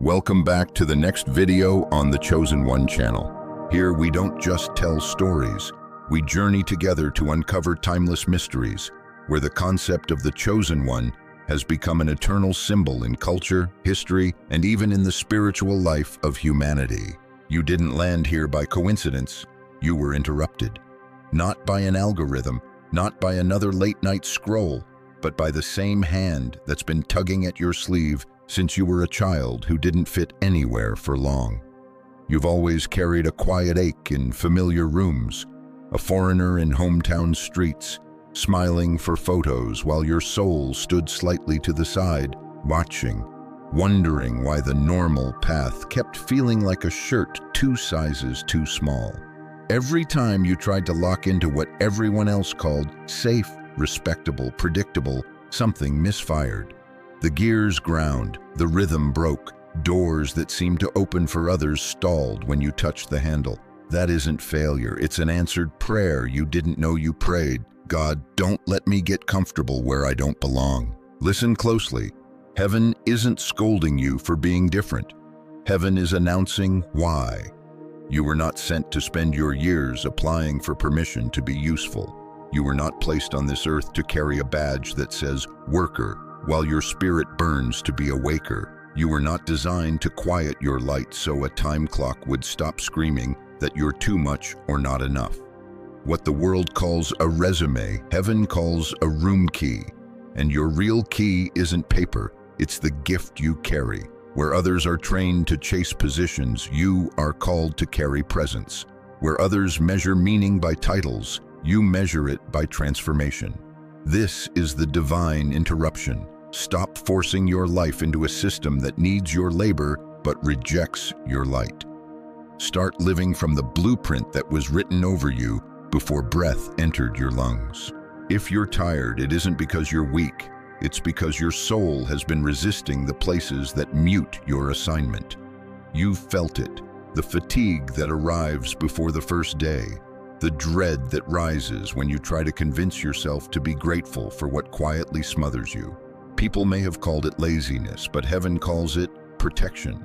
Welcome back to the next video on the Chosen One channel. Here we don't just tell stories, we journey together to uncover timeless mysteries, where the concept of the Chosen One has become an eternal symbol in culture, history, and even in the spiritual life of humanity. You didn't land here by coincidence, you were interrupted. Not by an algorithm, not by another late-night scroll, but by the same hand that's been tugging at your sleeve since you were a child who didn't fit anywhere for long. You've always carried a quiet ache in familiar rooms, a foreigner in hometown streets, smiling for photos while your soul stood slightly to the side, watching, wondering why the normal path kept feeling like a shirt 2 sizes too small. Every time you tried to lock into what everyone else called safe, respectable, predictable, something misfired. The gears ground, the rhythm broke, doors that seemed to open for others stalled when you touched the handle. That isn't failure, it's an answered prayer you didn't know you prayed. God, don't let me get comfortable where I don't belong. Listen closely. Heaven isn't scolding you for being different. Heaven is announcing why. You were not sent to spend your years applying for permission to be useful. You were not placed on this earth to carry a badge that says worker, while your spirit burns to be a waker. You were not designed to quiet your light so a time clock would stop screaming that you're too much or not enough. What the world calls a resume, heaven calls a room key. And your real key isn't paper, it's the gift you carry. Where others are trained to chase positions, you are called to carry presence. Where others measure meaning by titles, you measure it by transformation. This is the divine interruption. Stop forcing your life into a system that needs your labor but rejects your light. Start living from the blueprint that was written over you before breath entered your lungs. If you're tired, it isn't because you're weak. It's because your soul has been resisting the places that mute your assignment. You've felt it, the fatigue that arrives before the first day, the dread that rises when you try to convince yourself to be grateful for what quietly smothers you. People may have called it laziness, but heaven calls it protection.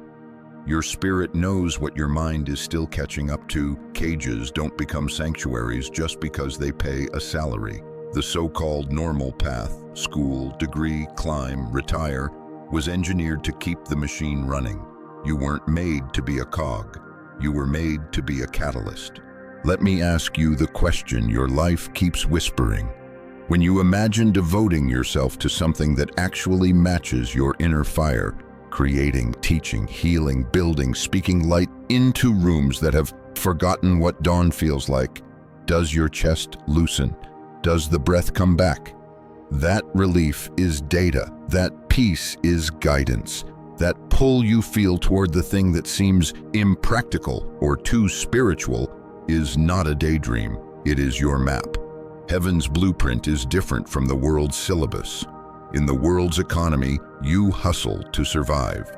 Your spirit knows what your mind is still catching up to. Cages don't become sanctuaries just because they pay a salary. The so-called normal path, school, degree, climb, retire, was engineered to keep the machine running. You weren't made to be a cog. You were made to be a catalyst. Let me ask you the question your life keeps whispering. When you imagine devoting yourself to something that actually matches your inner fire, creating, teaching, healing, building, speaking light into rooms that have forgotten what dawn feels like, does your chest loosen? Does the breath come back? That relief is data. That peace is guidance. That pull you feel toward the thing that seems impractical or too spiritual is not a daydream. It is your map. Heaven's blueprint is different from the world's syllabus. In the world's economy, you hustle to survive.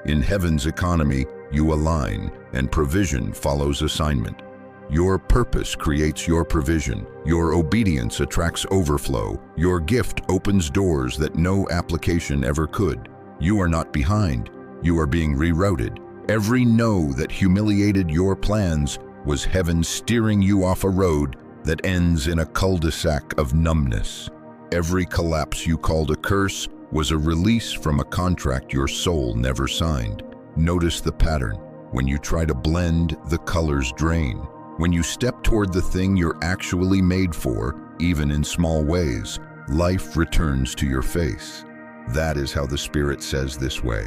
In heaven's economy, you align, and provision follows assignment. Your purpose creates your provision. Your obedience attracts overflow. Your gift opens doors that no application ever could. You are not behind. You are being rerouted. Every no that humiliated your plans was heaven steering you off a road that ends in a cul-de-sac of numbness. Every collapse you called a curse was a release from a contract your soul never signed. Notice the pattern. When you try to blend, the colors drain. When you step toward the thing you're actually made for, even in small ways, life returns to your face. That is how the Spirit says this way.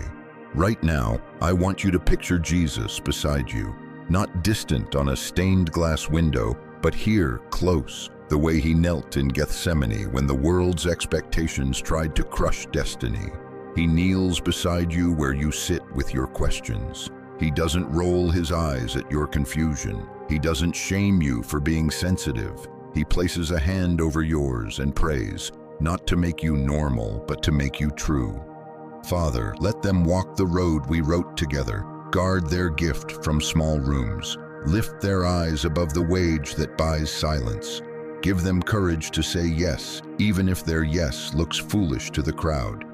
Right now, I want you to picture Jesus beside you, not distant on a stained glass window, but here, close, the way he knelt in Gethsemane when the world's expectations tried to crush destiny. He kneels beside you where you sit with your questions. He doesn't roll his eyes at your confusion. He doesn't shame you for being sensitive. He places a hand over yours and prays, not to make you normal, but to make you true. Father, let them walk the road we wrote together. Guard their gift from small rooms. Lift their eyes above the wage that buys silence. Give them courage to say yes, even if their yes looks foolish to the crowd.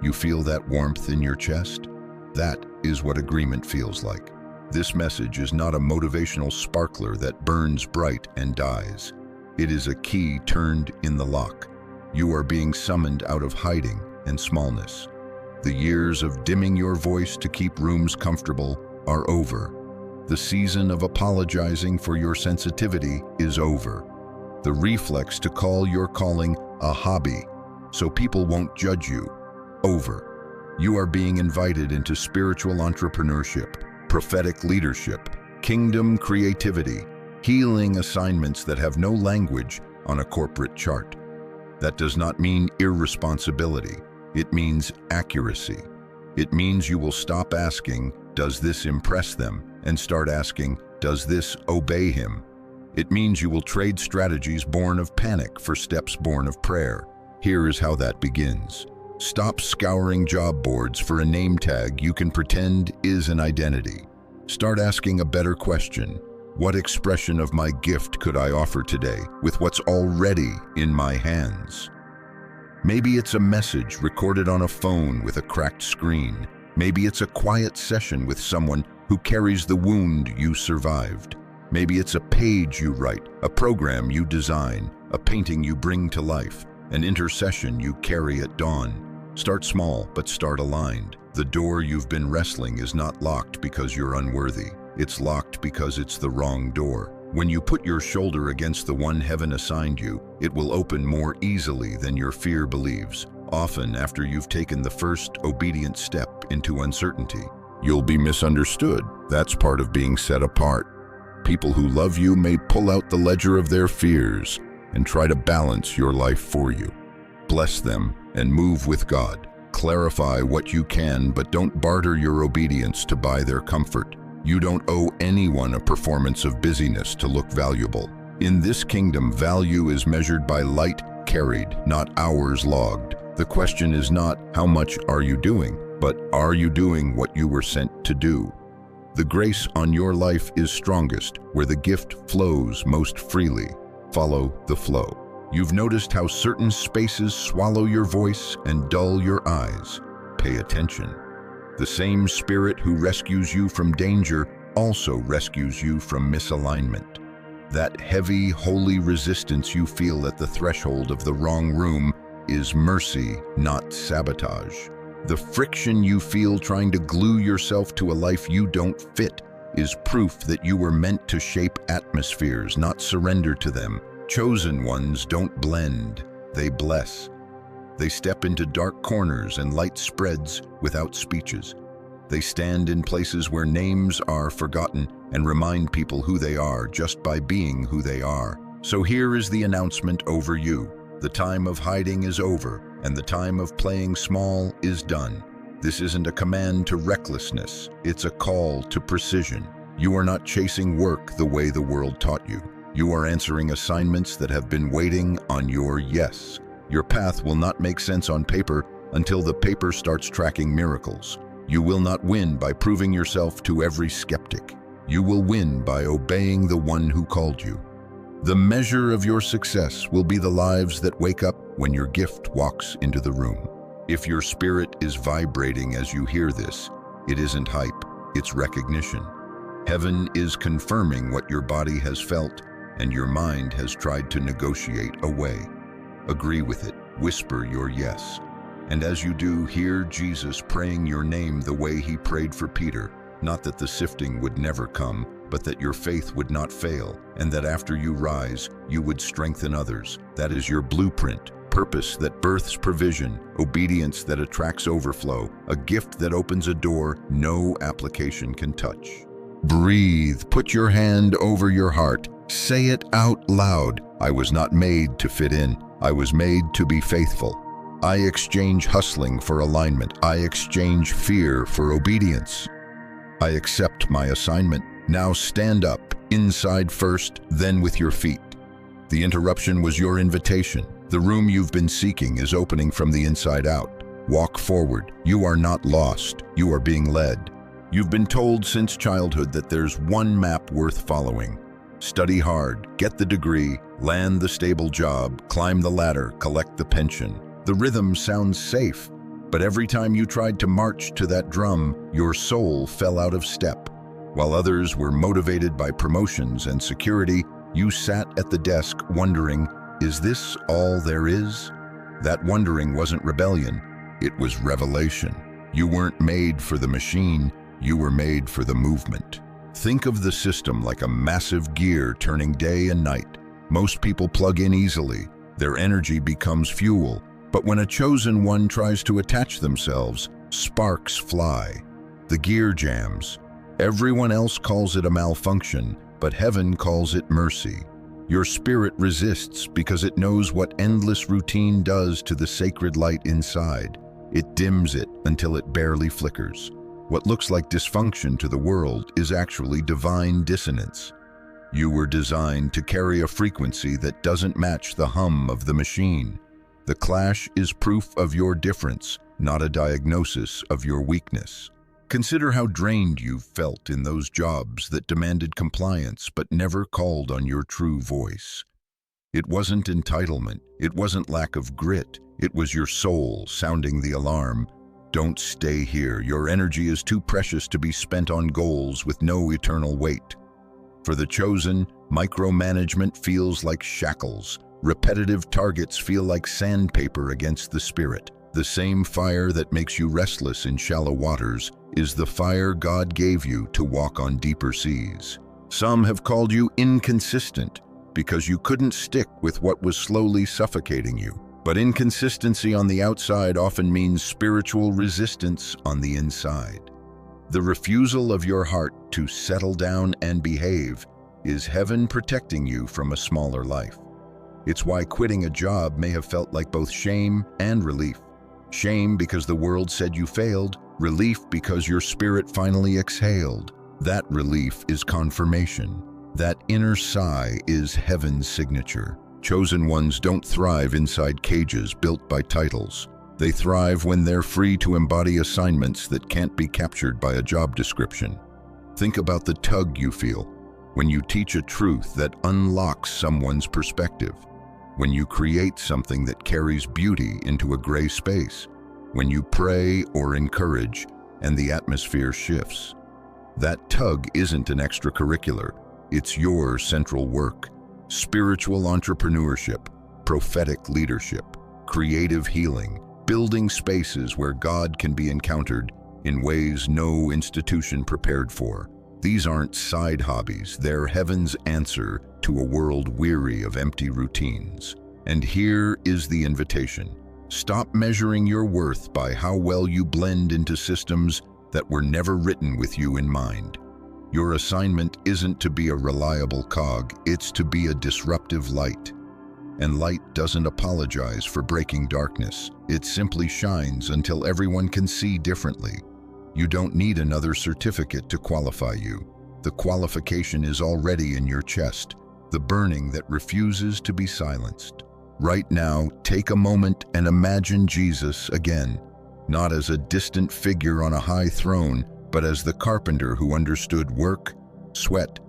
You feel that warmth in your chest? That is what agreement feels like. This message is not a motivational sparkler that burns bright and dies. It is a key turned in the lock. You are being summoned out of hiding and smallness. The years of dimming your voice to keep rooms comfortable are over. The season of apologizing for your sensitivity is over. The reflex to call your calling a hobby so people won't judge you, over. You are being invited into spiritual entrepreneurship, prophetic leadership, kingdom creativity, healing assignments that have no language on a corporate chart. That does not mean irresponsibility. It means accuracy. It means you will stop asking, does this impress them? And start asking, does this obey him? It means you will trade strategies born of panic for steps born of prayer. Here is how that begins. Stop scouring job boards for a name tag you can pretend is an identity. Start asking a better question. What expression of my gift could I offer today with what's already in my hands? Maybe it's a message recorded on a phone with a cracked screen. Maybe it's a quiet session with someone who carries the wound you survived. Maybe it's a page you write, a program you design, a painting you bring to life, an intercession you carry at dawn. Start small, but start aligned. The door you've been wrestling is not locked because you're unworthy. It's locked because it's the wrong door. When you put your shoulder against the one heaven assigned you, it will open more easily than your fear believes. Often after you've taken the first obedient step into uncertainty, you'll be misunderstood. That's part of being set apart. People who love you may pull out the ledger of their fears and try to balance your life for you. Bless them and move with God. Clarify what you can, but don't barter your obedience to buy their comfort. You don't owe anyone a performance of busyness to look valuable. In this kingdom, value is measured by light carried, not hours logged. The question is not, how much are you doing? But are you doing what you were sent to do? The grace on your life is strongest where the gift flows most freely. Follow the flow. You've noticed how certain spaces swallow your voice and dull your eyes. Pay attention. The same spirit who rescues you from danger also rescues you from misalignment. That heavy, holy resistance you feel at the threshold of the wrong room is mercy, not sabotage. The friction you feel trying to glue yourself to a life you don't fit is proof that you were meant to shape atmospheres, not surrender to them. Chosen ones don't blend, they bless. They step into dark corners and light spreads without speeches. They stand in places where names are forgotten and remind people who they are just by being who they are. So here is the announcement over you. The time of hiding is over, and the time of playing small is done. This isn't a command to recklessness, it's a call to precision. You are not chasing work the way the world taught you. You are answering assignments that have been waiting on your yes. Your path will not make sense on paper until the paper starts tracking miracles. You will not win by proving yourself to every skeptic. You will win by obeying the one who called you. The measure of your success will be the lives that wake up when your gift walks into the room. If your spirit is vibrating as you hear this, it isn't hype, it's recognition. Heaven is confirming what your body has felt and your mind has tried to negotiate away. Agree with it, whisper your yes. And as you do, hear Jesus praying your name the way he prayed for Peter. Not that the sifting would never come, but that your faith would not fail, and that after you rise, you would strengthen others. That is your blueprint, purpose that births provision, obedience that attracts overflow, a gift that opens a door no application can touch. Breathe, put your hand over your heart, say it out loud. I was not made to fit in, I was made to be faithful. I exchange hustling for alignment. I exchange fear for obedience. I accept my assignment. Now stand up, inside first, then with your feet. The interruption was your invitation. The room you've been seeking is opening from the inside out. Walk forward. You are not lost. You are being led. You've been told since childhood that there's one map worth following. Study hard, get the degree, land the stable job, climb the ladder, collect the pension. The rhythm sounds safe, But every time you tried to march to that drum, your soul fell out of step. While others were motivated by promotions and security, you sat at the desk wondering, is this all there is? That wondering wasn't rebellion, it was revelation. You weren't made for the machine, you were made for the movement. Think of the system like a massive gear turning day and night. Most people plug in easily, their energy becomes fuel, but when a chosen one tries to attach themselves, sparks fly. The gear jams. Everyone else calls it a malfunction, but heaven calls it mercy. Your spirit resists because it knows what endless routine does to the sacred light inside. It dims it until it barely flickers. What looks like dysfunction to the world is actually divine dissonance. You were designed to carry a frequency that doesn't match the hum of the machine. The clash is proof of your difference, not a diagnosis of your weakness. Consider how drained you felt in those jobs that demanded compliance but never called on your true voice. It wasn't entitlement, it wasn't lack of grit, it was your soul sounding the alarm. Don't stay here, your energy is too precious to be spent on goals with no eternal weight. For the chosen, micromanagement feels like shackles. Repetitive targets feel like sandpaper against the spirit. The same fire that makes you restless in shallow waters is the fire God gave you to walk on deeper seas. Some have called you inconsistent because you couldn't stick with what was slowly suffocating you. But inconsistency on the outside often means spiritual resistance on the inside. The refusal of your heart to settle down and behave is heaven protecting you from a smaller life. It's why quitting a job may have felt like both shame and relief. Shame because the world said you failed, relief because your spirit finally exhaled. That relief is confirmation. That inner sigh is heaven's signature. Chosen ones don't thrive inside cages built by titles. They thrive when they're free to embody assignments that can't be captured by a job description. Think about the tug you feel when you teach a truth that unlocks someone's perspective. When you create something that carries beauty into a gray space, when you pray or encourage and the atmosphere shifts. That tug isn't an extracurricular, it's your central work. Spiritual entrepreneurship, prophetic leadership, creative healing, building spaces where God can be encountered in ways no institution prepared for. These aren't side hobbies, they're heaven's answer to a world weary of empty routines. And here is the invitation. Stop measuring your worth by how well you blend into systems that were never written with you in mind. Your assignment isn't to be a reliable cog, it's to be a disruptive light. And light doesn't apologize for breaking darkness. It simply shines until everyone can see differently. You don't need another certificate to qualify you. The qualification is already in your chest, the burning that refuses to be silenced. Right now, take a moment and imagine Jesus again, not as a distant figure on a high throne, but as the carpenter who understood work, sweat,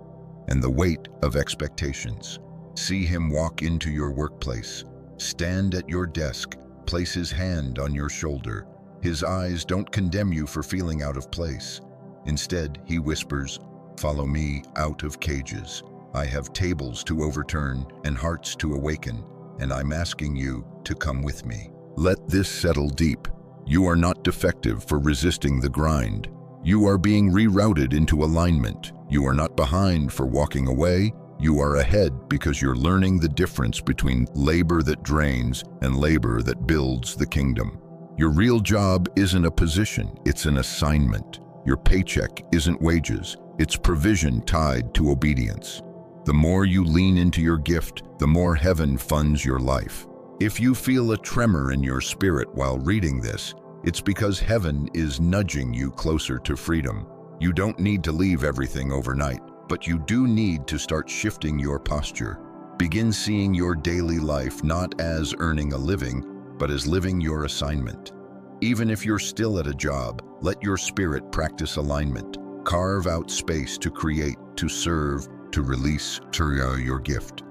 and the weight of expectations. See him walk into your workplace, stand at your desk, place his hand on your shoulder. His eyes don't condemn you for feeling out of place. Instead, he whispers, "Follow me out of cages. I have tables to overturn and hearts to awaken, and I'm asking you to come with me." Let this settle deep. You are not defective for resisting the grind. You are being rerouted into alignment. You are not behind for walking away. You are ahead because you're learning the difference between labor that drains and labor that builds the kingdom. Your real job isn't a position, it's an assignment. Your paycheck isn't wages, it's provision tied to obedience. The more you lean into your gift, the more heaven funds your life. If you feel a tremor in your spirit while reading this, it's because heaven is nudging you closer to freedom. You don't need to leave everything overnight, but you do need to start shifting your posture. Begin seeing your daily life not as earning a living, but as living your assignment. Even if you're still at a job, let your spirit practice alignment. Carve out space to create, to serve, to release your gift.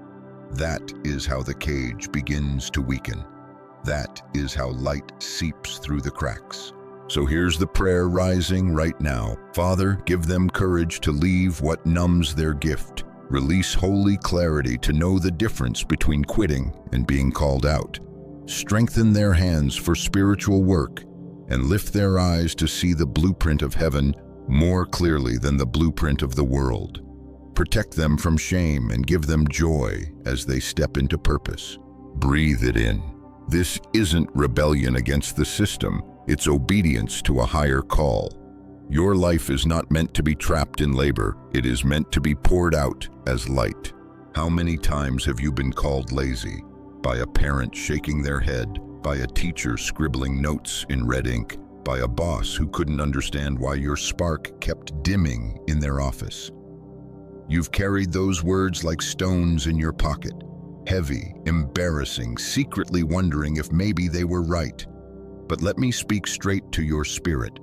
That is how the cage begins to weaken. That is how light seeps through the cracks. So here's the prayer rising right now. Father, give them courage to leave what numbs their gift. Release holy clarity to know the difference between quitting and being called out. Strengthen their hands for spiritual work and lift their eyes to see the blueprint of heaven more clearly than the blueprint of the world. Protect them from shame and give them joy as they step into purpose. Breathe it in. This isn't rebellion against the system, it's obedience to a higher call. Your life is not meant to be trapped in labor, it is meant to be poured out as light. How many times have you been called lazy? By a parent shaking their head, by a teacher scribbling notes in red ink, by a boss who couldn't understand why your spark kept dimming in their office. You've carried those words like stones in your pocket, heavy, embarrassing, secretly wondering if maybe they were right. But let me speak straight to your spirit.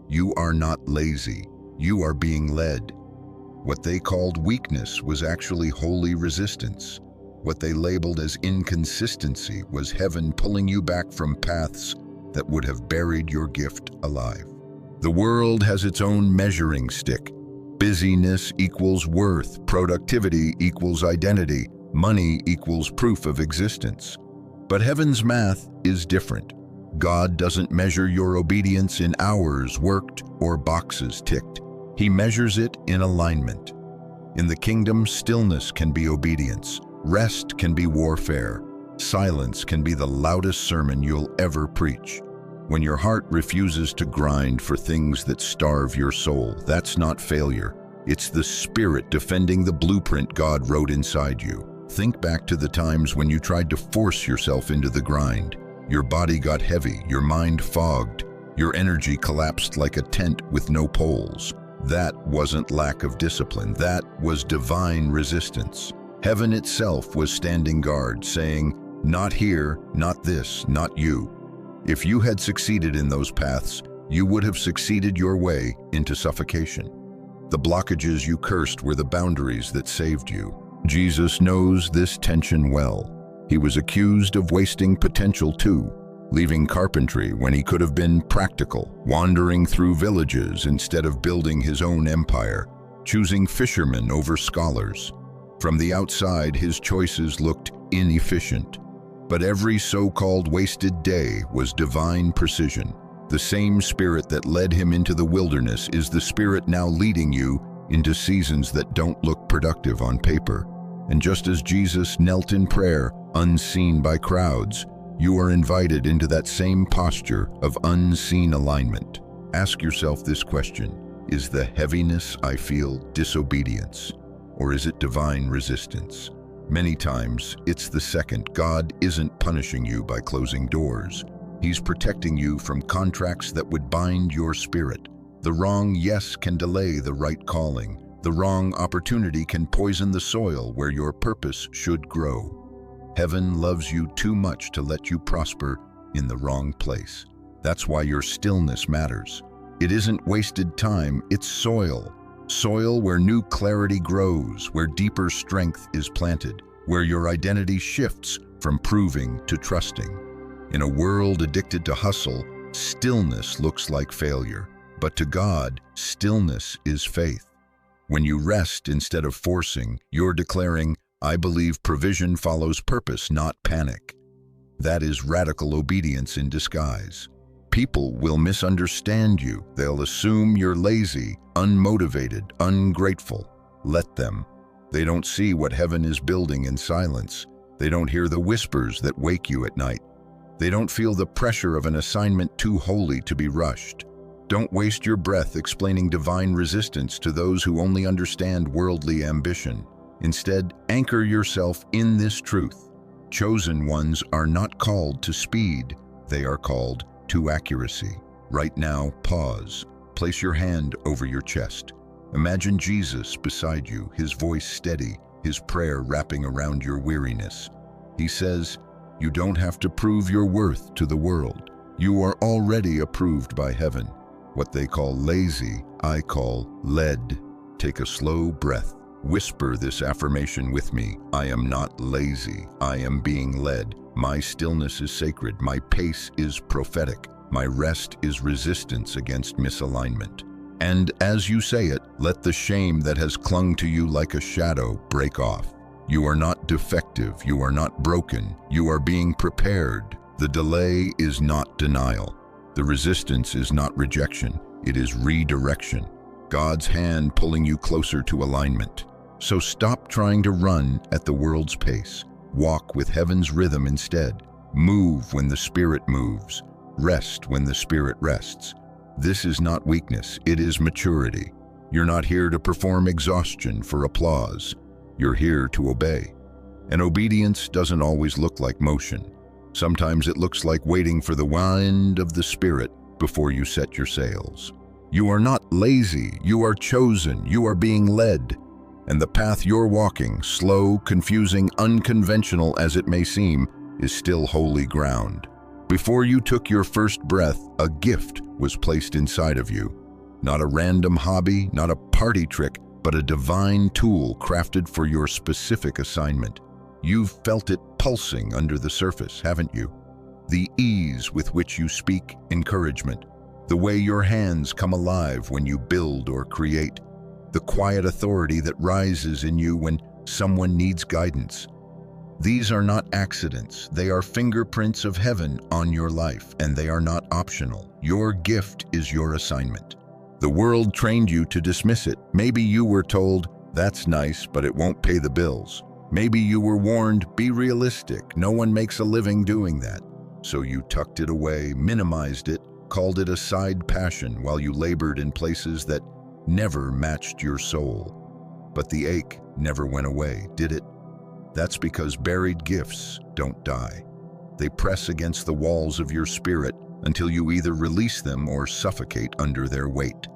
You are not lazy, you are being led. What they called weakness was actually holy resistance. What they labeled as inconsistency was heaven pulling you back from paths that would have buried your gift alive. The world has its own measuring stick. Busyness equals worth, productivity equals identity, money equals proof of existence. But heaven's math is different. God doesn't measure your obedience in hours worked or boxes ticked. He measures it in alignment. In the kingdom, stillness can be obedience. Rest can be warfare. Silence can be the loudest sermon you'll ever preach. When your heart refuses to grind for things that starve your soul, that's not failure. It's the Spirit defending the blueprint God wrote inside you. Think back to the times when you tried to force yourself into the grind. Your body got heavy, your mind fogged, your energy collapsed like a tent with no poles. That wasn't lack of discipline, that was divine resistance. Heaven itself was standing guard, saying, "Not here, not this, not you." If you had succeeded in those paths, you would have succeeded your way into suffocation. The blockages you cursed were the boundaries that saved you. Jesus knows this tension well. He was accused of wasting potential too, leaving carpentry when he could have been practical, wandering through villages instead of building his own empire, choosing fishermen over scholars. From the outside, his choices looked inefficient, but every so-called wasted day was divine precision. The same Spirit that led him into the wilderness is the Spirit now leading you into seasons that don't look productive on paper. And just as Jesus knelt in prayer, unseen by crowds, you are invited into that same posture of unseen alignment. Ask yourself this question: is the heaviness I feel disobedience? Or is it divine resistance? Many times, it's the second. God isn't punishing you by closing doors. He's protecting you from contracts that would bind your spirit. The wrong yes can delay the right calling. The wrong opportunity can poison the soil where your purpose should grow. Heaven loves you too much to let you prosper in the wrong place. That's why your stillness matters. It isn't wasted time, it's soil. Soil where new clarity grows, where deeper strength is planted, where your identity shifts from proving to trusting. In a world addicted to hustle, stillness looks like failure. But to God, stillness is faith. When you rest instead of forcing, you're declaring, "I believe provision follows purpose, not panic." That is radical obedience in disguise. People will misunderstand you. They'll assume you're lazy, unmotivated, ungrateful. Let them. They don't see what heaven is building in silence. They don't hear the whispers that wake you at night. They don't feel the pressure of an assignment too holy to be rushed. Don't waste your breath explaining divine resistance to those who only understand worldly ambition. Instead, anchor yourself in this truth. Chosen ones are not called to speed. They are called to accuracy. Right now, pause. Place your hand over your chest. Imagine Jesus beside you, his voice steady, his prayer wrapping around your weariness. He says, "You don't have to prove your worth to the world. You are already approved by heaven." What they call lazy, I call led. Take a slow breath. Whisper this affirmation with me: I am not lazy. I am being led. My stillness is sacred, my pace is prophetic, my rest is resistance against misalignment. And as you say it, let the shame that has clung to you like a shadow break off. You are not defective, you are not broken, you are being prepared. The delay is not denial. The resistance is not rejection, it is redirection. God's hand pulling you closer to alignment. So stop trying to run at the world's pace. Walk with heaven's rhythm instead. Move when the Spirit moves. Rest when the Spirit rests. This is not weakness, it is maturity. You're not here to perform exhaustion for applause. You're here to obey. And obedience doesn't always look like motion. Sometimes it looks like waiting for the wind of the Spirit before you set your sails. You are not lazy, you are chosen, you are being led. And the path you're walking, slow, confusing, unconventional as it may seem, is still holy ground. Before you took your first breath, a gift was placed inside of you. Not a random hobby, not a party trick, but a divine tool crafted for your specific assignment. You've felt it pulsing under the surface, haven't you? The ease with which you speak encouragement, the way your hands come alive when you build or create, the quiet authority that rises in you when someone needs guidance. These are not accidents, they are fingerprints of heaven on your life, and they are not optional. Your gift is your assignment. The world trained you to dismiss it. Maybe you were told, that's nice, but it won't pay the bills. Maybe you were warned, be realistic, no one makes a living doing that. So you tucked it away, minimized it, called it a side passion while you labored in places that never matched your soul. But the ache never went away, did it? That's because buried gifts don't die. They press against the walls of your spirit until you either release them or suffocate under their weight.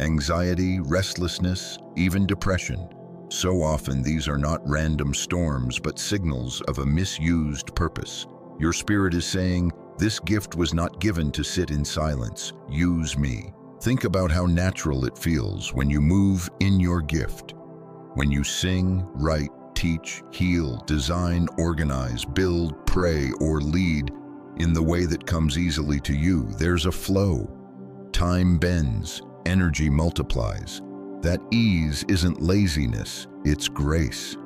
Anxiety, restlessness, even depression. So often these are not random storms, but signals of a misused purpose. Your spirit is saying, this gift was not given to sit in silence. Use me. Think about how natural it feels when you move in your gift. When you sing, write, teach, heal, design, organize, build, pray, or lead in the way that comes easily to you, there's a flow. Time bends, energy multiplies. That ease isn't laziness, it's grace.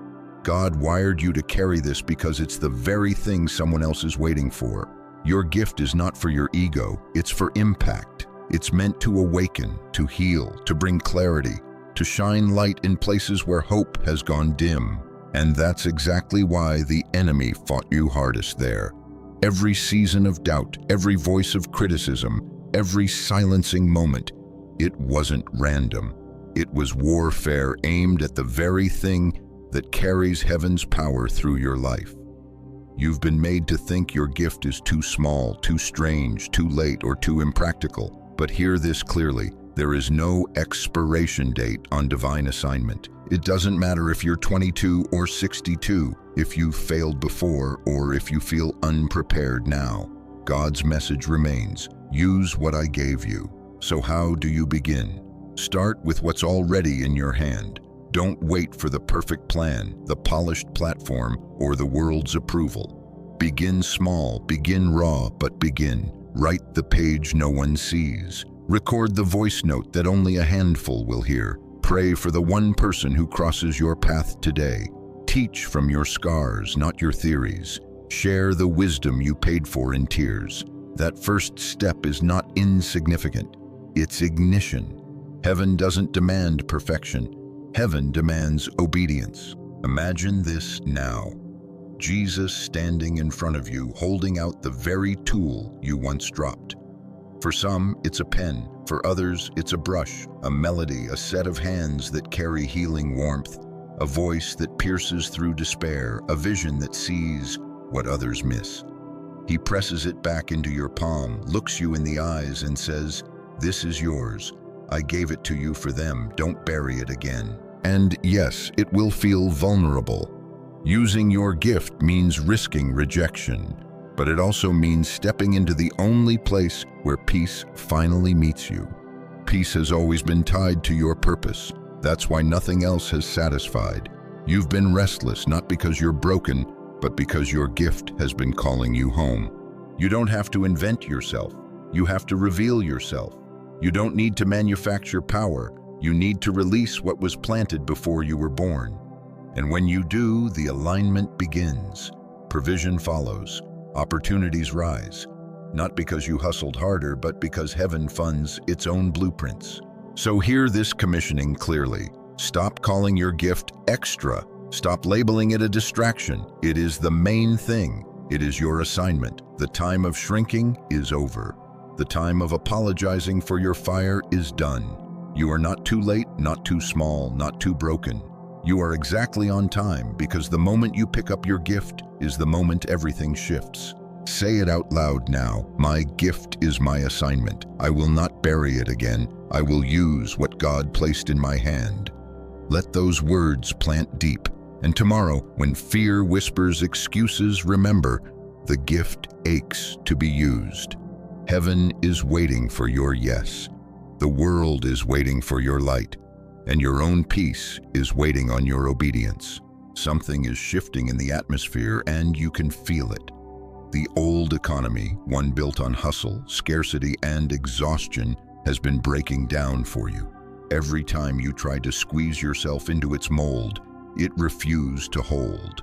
God wired you to carry this because it's the very thing someone else is waiting for. Your gift is not for your ego, it's for impact. It's meant to awaken, to heal, to bring clarity, to shine light in places where hope has gone dim. And that's exactly why the enemy fought you hardest there. Every season of doubt, every voice of criticism, every silencing moment, it wasn't random. It was warfare aimed at the very thing that carries heaven's power through your life. You've been made to think your gift is too small, too strange, too late, or too impractical. But hear this clearly, there is no expiration date on divine assignment. It doesn't matter if you're 22 or 62, if you failed before, or if you feel unprepared now. God's message remains, use what I gave you. So how do you begin? Start with what's already in your hand. Don't wait for the perfect plan, the polished platform, or the world's approval. Begin small, begin raw, but begin. Write the page no one sees. Record the voice note that only a handful will hear. Pray for the one person who crosses your path today. Teach from your scars, not your theories. Share the wisdom you paid for in tears. That first step is not insignificant. It's ignition. Heaven doesn't demand perfection. Heaven demands obedience. Imagine this now. Jesus standing in front of you, holding out the very tool you once dropped. For some, it's a pen. For others, it's a brush, a melody, a set of hands that carry healing warmth, a voice that pierces through despair, a vision that sees what others miss. He presses it back into your palm, looks you in the eyes, and says, "This is yours. I gave it to you for them. Don't bury it again." And yes, it will feel vulnerable. Using your gift means risking rejection, but it also means stepping into the only place where peace finally meets you. Peace has always been tied to your purpose. That's why nothing else has satisfied. You've been restless, not because you're broken, but because your gift has been calling you home. You don't have to invent yourself. You have to reveal yourself. You don't need to manufacture power. You need to release what was planted before you were born. And when you do, the alignment begins. Provision follows. Opportunities rise. Not because you hustled harder, but because heaven funds its own blueprints. So hear this commissioning clearly. Stop calling your gift extra. Stop labeling it a distraction. It is the main thing. It is your assignment. The time of shrinking is over. The time of apologizing for your fire is done. You are not too late, not too small, not too broken. You are exactly on time, because the moment you pick up your gift is the moment everything shifts. Say it out loud now. My gift is my assignment. I will not bury it again. I will use what God placed in my hand. Let those words plant deep. And tomorrow, when fear whispers excuses, remember, the gift aches to be used. Heaven is waiting for your yes. The world is waiting for your light, and your own peace is waiting on your obedience. Something is shifting in the atmosphere, and you can feel it. The old economy, one built on hustle, scarcity, and exhaustion, has been breaking down for you. Every time you tried to squeeze yourself into its mold, it refused to hold.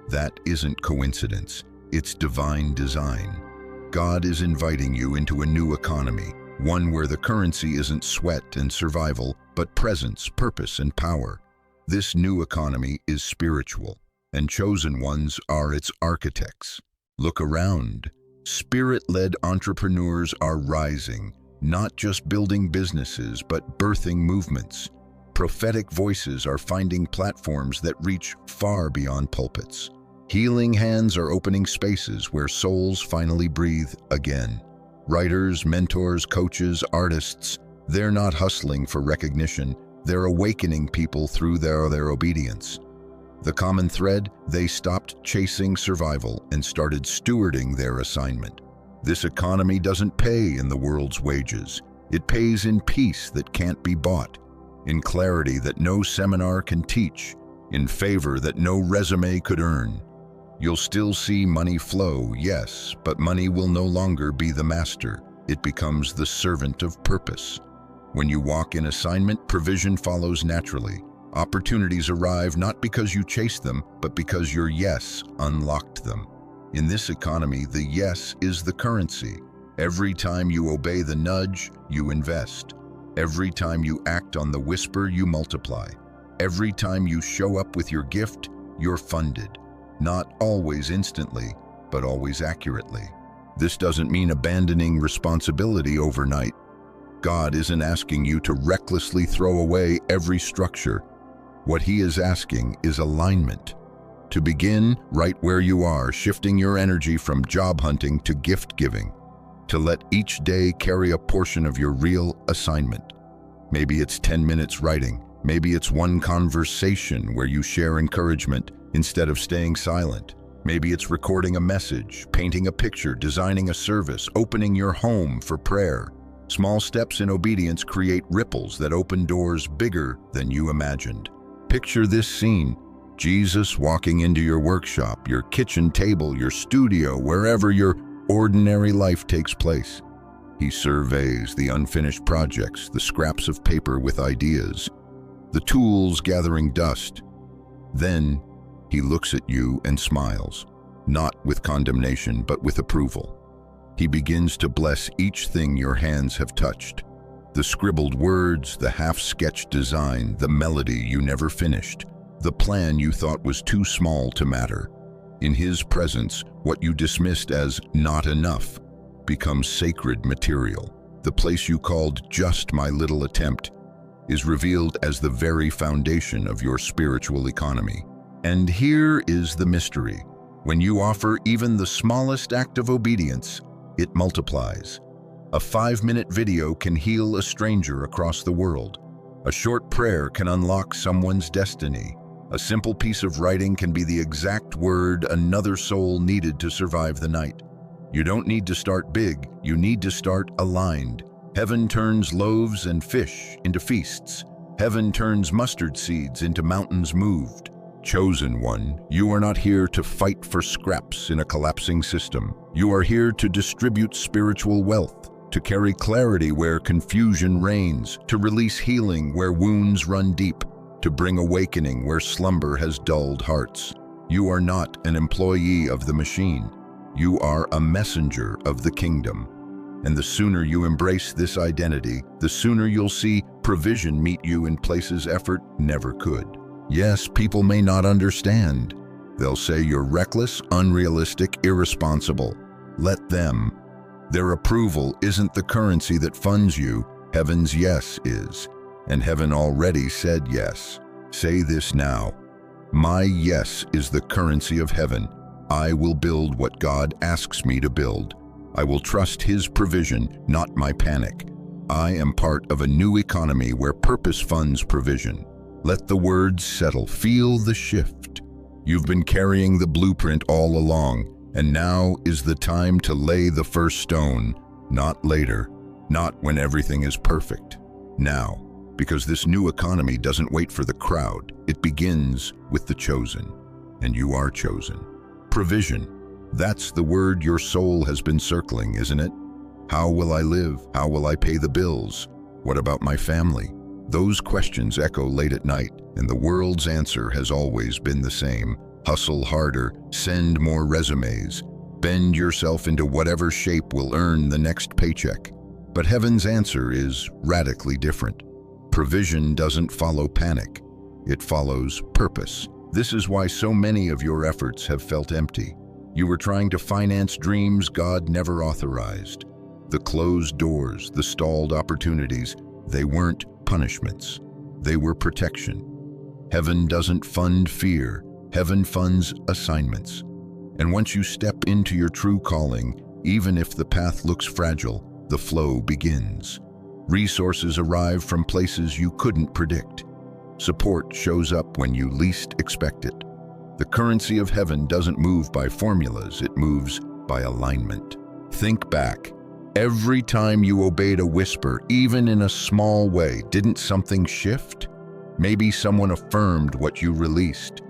That isn't coincidence, it's divine design. God is inviting you into a new economy, one where the currency isn't sweat and survival, but presence, purpose, and power. This new economy is spiritual, and chosen ones are its architects. Look around. Spirit-led entrepreneurs are rising, not just building businesses, but birthing movements. Prophetic voices are finding platforms that reach far beyond pulpits. Healing hands are opening spaces where souls finally breathe again. Writers, mentors, coaches, artists, they're not hustling for recognition. They're awakening people through their obedience. The common thread, they stopped chasing survival and started stewarding their assignment. This economy doesn't pay in the world's wages. It pays in peace that can't be bought, in clarity that no seminar can teach, in favor that no resume could earn. You'll still see money flow, yes, but money will no longer be the master. It becomes the servant of purpose. When you walk in assignment, provision follows naturally. Opportunities arrive not because you chased them, but because your yes unlocked them. In this economy, the yes is the currency. Every time you obey the nudge, you invest. Every time you act on the whisper, you multiply. Every time you show up with your gift, you're funded. Not always instantly, but always accurately. This doesn't mean abandoning responsibility overnight. God isn't asking you to recklessly throw away every structure. What He is asking is alignment. To begin right where you are, shifting your energy from job hunting to gift giving. To let each day carry a portion of your real assignment. Maybe it's 10 minutes writing. Maybe it's one conversation where you share encouragement instead of staying silent. Maybe it's recording a message, painting a picture, designing a service, opening your home for prayer. Small steps in obedience create ripples that open doors bigger than you imagined. Picture this scene: Jesus walking into your workshop, your kitchen table, your studio, wherever your ordinary life takes place. He surveys the unfinished projects, the scraps of paper with ideas, the tools gathering dust. Then He looks at you and smiles, not with condemnation, but with approval. He begins to bless each thing your hands have touched. The scribbled words, the half-sketched design, the melody you never finished, the plan you thought was too small to matter. In His presence, what you dismissed as not enough becomes sacred material. The place you called just my little attempt is revealed as the very foundation of your spiritual economy. And here is the mystery. When you offer even the smallest act of obedience, it multiplies. A 5-minute video can heal a stranger across the world. A short prayer can unlock someone's destiny. A simple piece of writing can be the exact word another soul needed to survive the night. You don't need to start big, you need to start aligned. Heaven turns loaves and fish into feasts. Heaven turns mustard seeds into mountains moved. Chosen one, you are not here to fight for scraps in a collapsing system. You are here to distribute spiritual wealth, to carry clarity where confusion reigns, to release healing where wounds run deep, to bring awakening where slumber has dulled hearts. You are not an employee of the machine. You are a messenger of the kingdom. And the sooner you embrace this identity, the sooner you'll see provision meet you in places effort never could. Yes, people may not understand. They'll say you're reckless, unrealistic, irresponsible. Let them. Their approval isn't the currency that funds you. Heaven's yes is. And heaven already said yes. Say this now. My yes is the currency of heaven. I will build what God asks me to build. I will trust His provision, not my panic. I am part of a new economy where purpose funds provision. Let the words settle. Feel the shift. You've been carrying the blueprint all along, and now is the time to lay the first stone. Not later, not when everything is perfect. Now, because this new economy doesn't wait for the crowd. It begins with the chosen, and you are chosen. Provision. That's the word your soul has been circling, isn't it? How will I live? How will I pay the bills? What about my family? Those questions echo late at night, and the world's answer has always been the same. Hustle harder, send more resumes, bend yourself into whatever shape will earn the next paycheck. But heaven's answer is radically different. Provision doesn't follow panic. It follows purpose. This is why so many of your efforts have felt empty. You were trying to finance dreams God never authorized. The closed doors, the stalled opportunities, they weren't punishments. They were protection. Heaven doesn't fund fear. Heaven funds assignments. And once you step into your true calling, even if the path looks fragile, the flow begins. Resources arrive from places you couldn't predict. Support shows up when you least expect it. The currency of heaven doesn't move by formulas, it moves by alignment. Think back. Every time you obeyed a whisper, even in a small way, didn't something shift? Maybe someone affirmed what you released.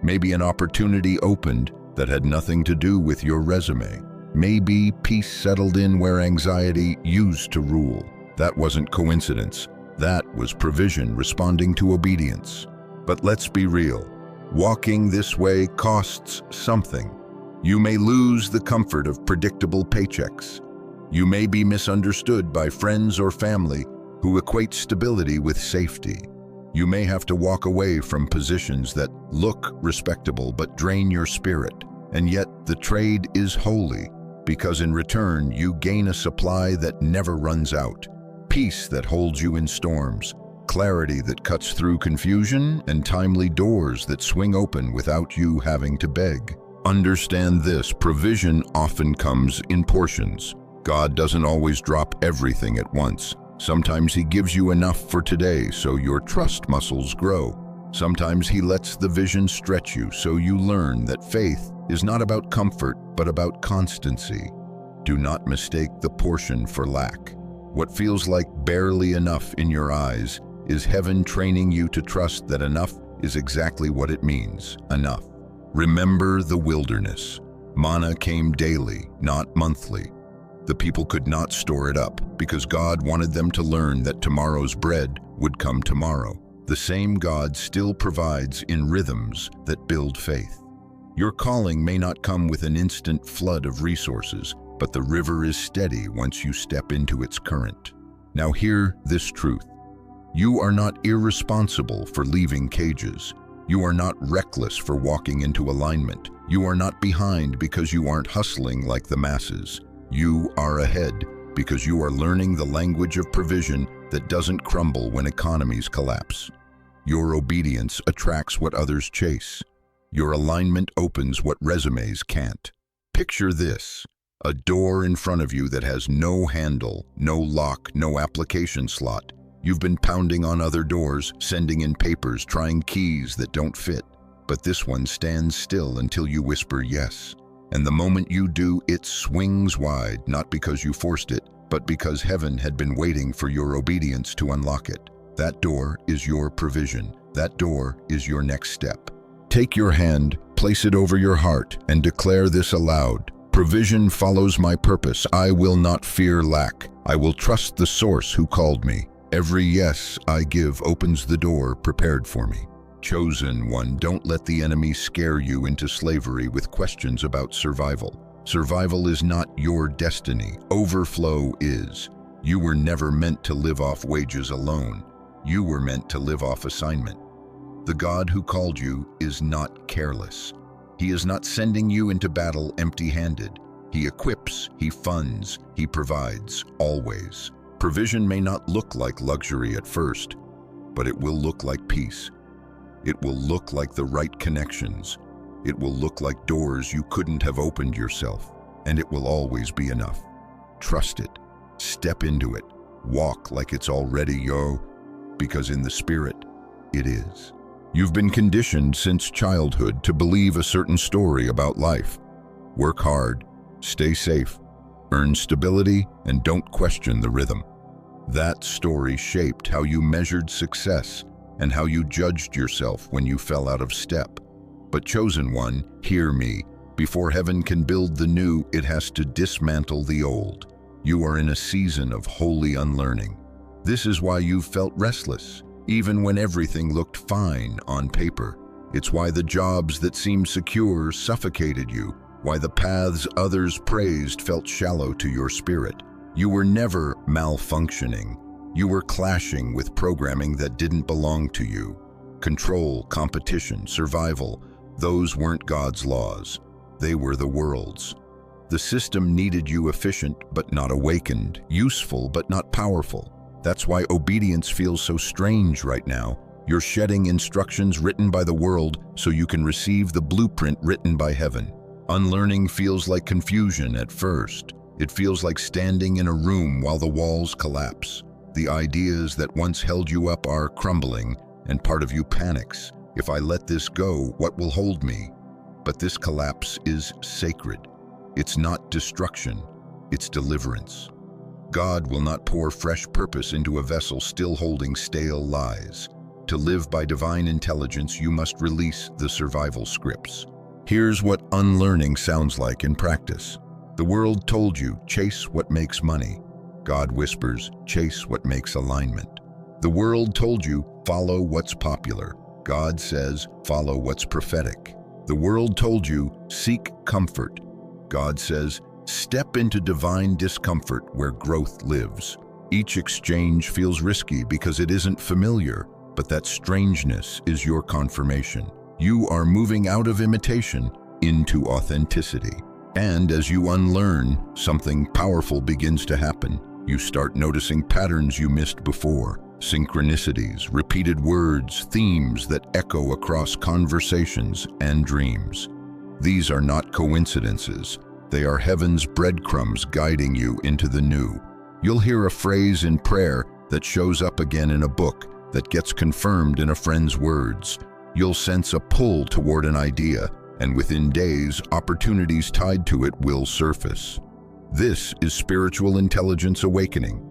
Maybe an opportunity opened that had nothing to do with your resume. Maybe peace settled in where anxiety used to rule. That wasn't coincidence. That was provision responding to obedience. But let's be real. Walking this way costs something. You may lose the comfort of predictable paychecks. You may be misunderstood by friends or family who equate stability with safety. You may have to walk away from positions that look respectable but drain your spirit. And yet the trade is holy, because in return you gain a supply that never runs out. Peace that holds you in storms, clarity that cuts through confusion, and timely doors that swing open without you having to beg. Understand this, provision often comes in portions. God doesn't always drop everything at once. Sometimes He gives you enough for today so your trust muscles grow. Sometimes He lets the vision stretch you so you learn that faith is not about comfort but about constancy. Do not mistake the portion for lack. What feels like barely enough in your eyes is heaven training you to trust that enough is exactly what it means, enough. Remember the wilderness. Manna came daily, not monthly. The people could not store it up because God wanted them to learn that tomorrow's bread would come tomorrow. The same God still provides in rhythms that build faith. Your calling may not come with an instant flood of resources, but the river is steady once you step into its current. Now hear this truth. You are not irresponsible for leaving cages. You are not reckless for walking into alignment. You are not behind because you aren't hustling like the masses. You are ahead because you are learning the language of provision that doesn't crumble when economies collapse. Your obedience attracts what others chase. Your alignment opens what resumes can't. Picture this, a door in front of you that has no handle, no lock, no application slot. You've been pounding on other doors, sending in papers, trying keys that don't fit. But this one stands still until you whisper yes. And the moment you do, it swings wide, not because you forced it, but because heaven had been waiting for your obedience to unlock it. That door is your provision. That door is your next step. Take your hand, place it over your heart, and declare this aloud. Provision follows my purpose. I will not fear lack. I will trust the source who called me. Every yes I give opens the door prepared for me. Chosen one, don't let the enemy scare you into slavery with questions about survival. Survival is not your destiny. Overflow is. You were never meant to live off wages alone. You were meant to live off assignment. The God who called you is not careless. He is not sending you into battle empty-handed. He equips, he funds, he provides, always. Provision may not look like luxury at first, but it will look like peace. It will look like the right connections. It will look like doors you couldn't have opened yourself, and it will always be enough. Trust it. Step into it. Walk like it's already yours, because in the Spirit, it is. You've been conditioned since childhood to believe a certain story about life. Work hard, stay safe, earn stability, and don't question the rhythm. That story shaped how you measured success and how you judged yourself when you fell out of step. But chosen one, hear me. Before heaven can build the new, it has to dismantle the old. You are in a season of holy unlearning. This is why you've felt restless, even when everything looked fine on paper. It's why the jobs that seemed secure suffocated you, why the paths others praised felt shallow to your spirit. You were never malfunctioning. You were clashing with programming that didn't belong to you. Control, competition, survival, those weren't God's laws. They were the world's. The system needed you efficient but not awakened, useful but not powerful. That's why obedience feels so strange right now. You're shedding instructions written by the world so you can receive the blueprint written by heaven. Unlearning feels like confusion at first. It feels like standing in a room while the walls collapse. The ideas that once held you up are crumbling, and part of you panics. If I let this go, what will hold me? But this collapse is sacred. It's not destruction, it's deliverance. God will not pour fresh purpose into a vessel still holding stale lies. To live by divine intelligence, you must release the survival scripts. Here's what unlearning sounds like in practice. The world told you, chase what makes money. God whispers, chase what makes alignment. The world told you, follow what's popular. God says, follow what's prophetic. The world told you, seek comfort. God says, step into divine discomfort where growth lives. Each exchange feels risky because it isn't familiar, but that strangeness is your confirmation. You are moving out of imitation into authenticity. And as you unlearn, something powerful begins to happen. You start noticing patterns you missed before, synchronicities, repeated words, themes that echo across conversations and dreams. These are not coincidences. They are heaven's breadcrumbs guiding you into the new. You'll hear a phrase in prayer that shows up again in a book, that gets confirmed in a friend's words. You'll sense a pull toward an idea, and within days, opportunities tied to it will surface. This is spiritual intelligence awakening.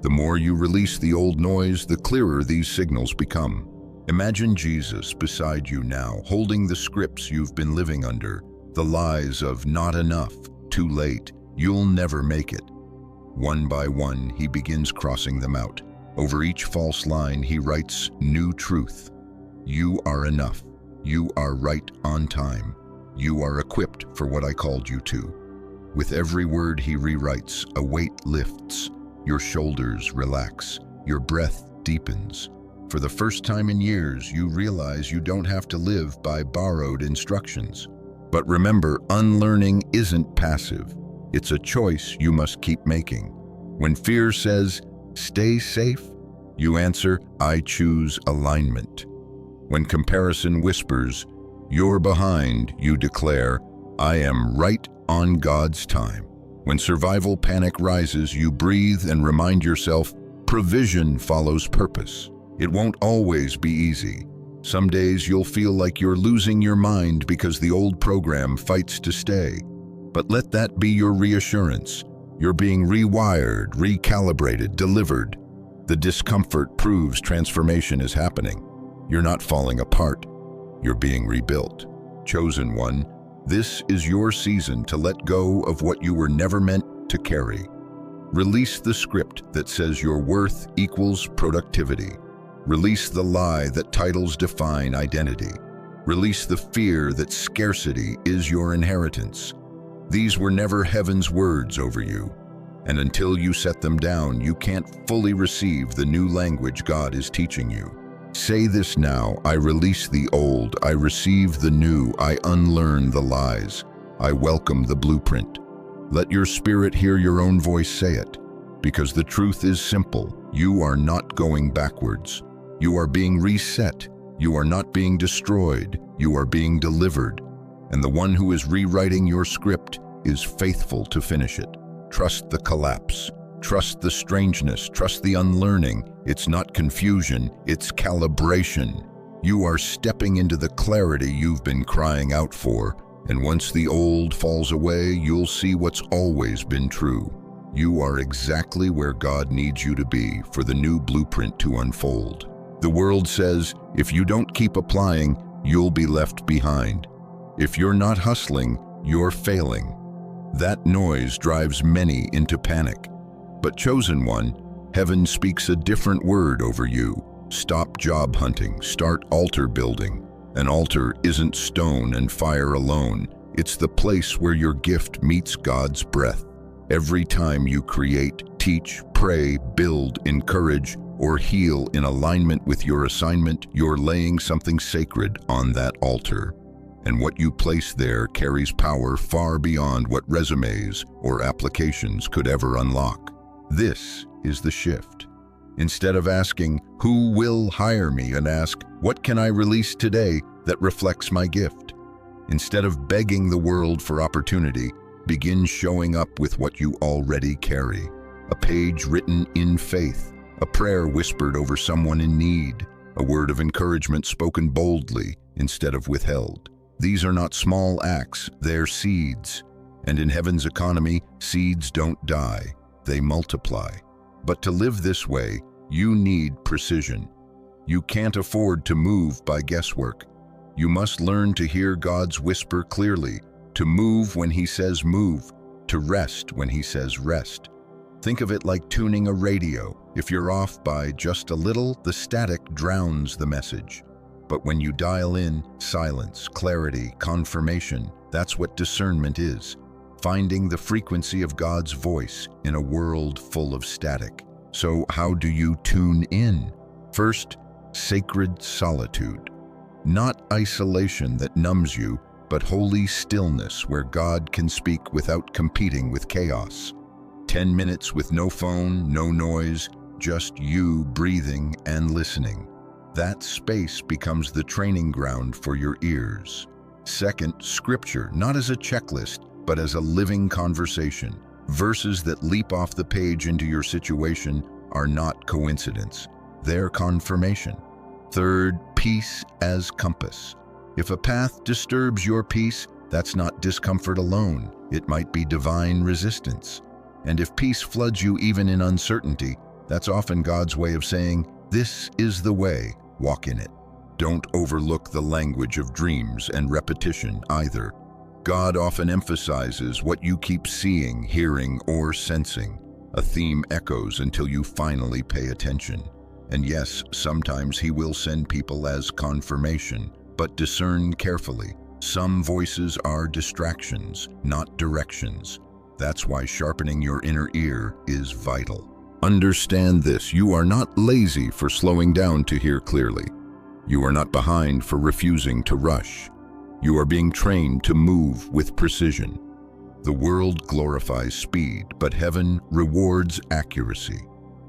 The more you release the old noise, the clearer these signals become. Imagine Jesus beside you now, holding the scripts you've been living under, the lies of not enough, too late, you'll never make it. One by one, he begins crossing them out. Over each false line, he writes new truth. You are enough. You are right on time. You are equipped for what I called you to. With every word he rewrites, a weight lifts. Your shoulders relax. Your breath deepens. For the first time in years, you realize you don't have to live by borrowed instructions. But remember, unlearning isn't passive. It's a choice you must keep making. When fear says, stay safe, you answer, I choose alignment. When comparison whispers, you're behind, you declare, I am right on God's time. When survival panic rises, you breathe and remind yourself, provision follows purpose. It won't always be easy. Some days you'll feel like you're losing your mind because the old program fights to stay. But let that be your reassurance. You're being rewired, recalibrated, delivered. The discomfort proves transformation is happening. You're not falling apart. You're being rebuilt. Chosen one, this is your season to let go of what you were never meant to carry. Release the script that says your worth equals productivity. Release the lie that titles define identity. Release the fear that scarcity is your inheritance. These were never heaven's words over you, and until you set them down, you can't fully receive the new language God is teaching you. Say this now: I release the old, I receive the new, I unlearn the lies, I welcome the blueprint. Let your spirit hear your own voice say it, because the truth is simple. You are not going backwards. You are being reset. You are not being destroyed. You are being delivered. And the one who is rewriting your script is faithful to finish it. Trust the collapse. Trust the strangeness. Trust the unlearning. It's not confusion, it's calibration. You are stepping into the clarity you've been crying out for, and once the old falls away, you'll see what's always been true. You are exactly where God needs you to be for the new blueprint to unfold. The world says, if you don't keep applying, you'll be left behind. If you're not hustling, you're failing. That noise drives many into panic. But chosen one, heaven speaks a different word over you. Stop job hunting, start altar building. An altar isn't stone and fire alone. It's the place where your gift meets God's breath. Every time you create, teach, pray, build, encourage, or heal in alignment with your assignment, you're laying something sacred on that altar. And what you place there carries power far beyond what resumes or applications could ever unlock. This is the shift. Instead of asking, who will hire me, and ask, what can I release today that reflects my gift? Instead of begging the world for opportunity, begin showing up with what you already carry. A page written in faith, a prayer whispered over someone in need, a word of encouragement spoken boldly instead of withheld. These are not small acts, they're seeds. And in heaven's economy, seeds don't die, they multiply. But to live this way, you need precision. You can't afford to move by guesswork. You must learn to hear God's whisper clearly, to move when He says move, to rest when He says rest. Think of it like tuning a radio. If you're off by just a little, the static drowns the message. But when you dial in, silence, clarity, confirmation, that's what discernment is. Finding the frequency of God's voice in a world full of static. So how do you tune in? First, sacred solitude. Not isolation that numbs you, but holy stillness where God can speak without competing with chaos. 10 minutes with no phone, no noise, just you breathing and listening. That space becomes the training ground for your ears. Second, scripture, not as a checklist, but as a living conversation. Verses that leap off the page into your situation are not coincidence. They're confirmation. Third, peace as compass. If a path disturbs your peace, that's not discomfort alone. It might be divine resistance. And if peace floods you even in uncertainty, that's often God's way of saying, this is the way, walk in it. Don't overlook the language of dreams and repetition either. God often emphasizes what you keep seeing, hearing, or sensing. A theme echoes until you finally pay attention. And yes, sometimes He will send people as confirmation, but discern carefully. Some voices are distractions, not directions. That's why sharpening your inner ear is vital. Understand this: you are not lazy for slowing down to hear clearly. You are not behind for refusing to rush. You are being trained to move with precision. The world glorifies speed, but heaven rewards accuracy.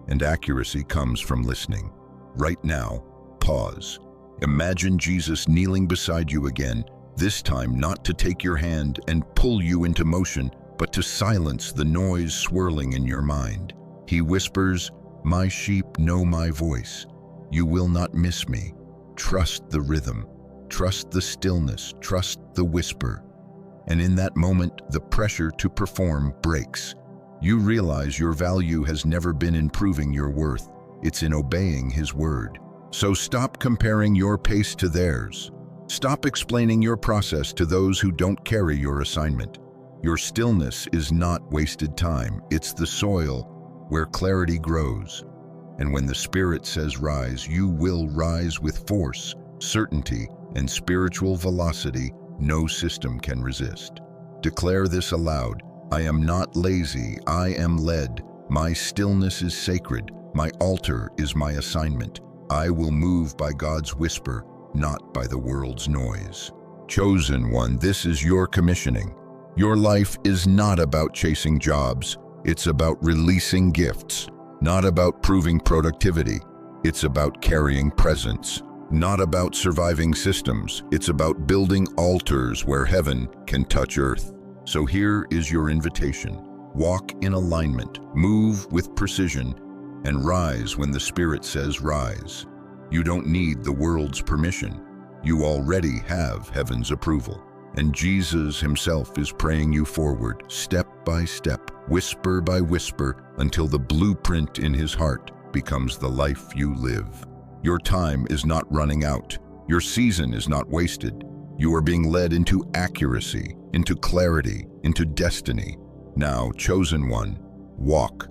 And accuracy comes from listening. Right now, pause. Imagine Jesus kneeling beside you again, this time not to take your hand and pull you into motion, but to silence the noise swirling in your mind. He whispers, "My sheep know my voice. You will not miss me. Trust the rhythm. Trust the stillness, trust the whisper." And in that moment, the pressure to perform breaks. You realize your value has never been in proving your worth. It's in obeying His word. So stop comparing your pace to theirs. Stop explaining your process to those who don't carry your assignment. Your stillness is not wasted time. It's the soil where clarity grows. And when the Spirit says rise, you will rise with force, certainty, and spiritual velocity no system can resist. Declare this aloud. I am not lazy, I am led. My stillness is sacred. My altar is my assignment. I will move by God's whisper, not by the world's noise. Chosen one, this is your commissioning. Your life is not about chasing jobs. It's about releasing gifts. Not about proving productivity. It's about carrying presence. Not about surviving systems. It's about building altars where heaven can touch earth. So here is your invitation. Walk in alignment, move with precision, and rise when the Spirit says rise. You don't need the world's permission. You already have heaven's approval. And Jesus himself is praying you forward, step by step, whisper by whisper, until the blueprint in his heart becomes the life you live. Your time is not running out. Your season is not wasted. You are being led into accuracy, into clarity, into destiny. Now, chosen one, walk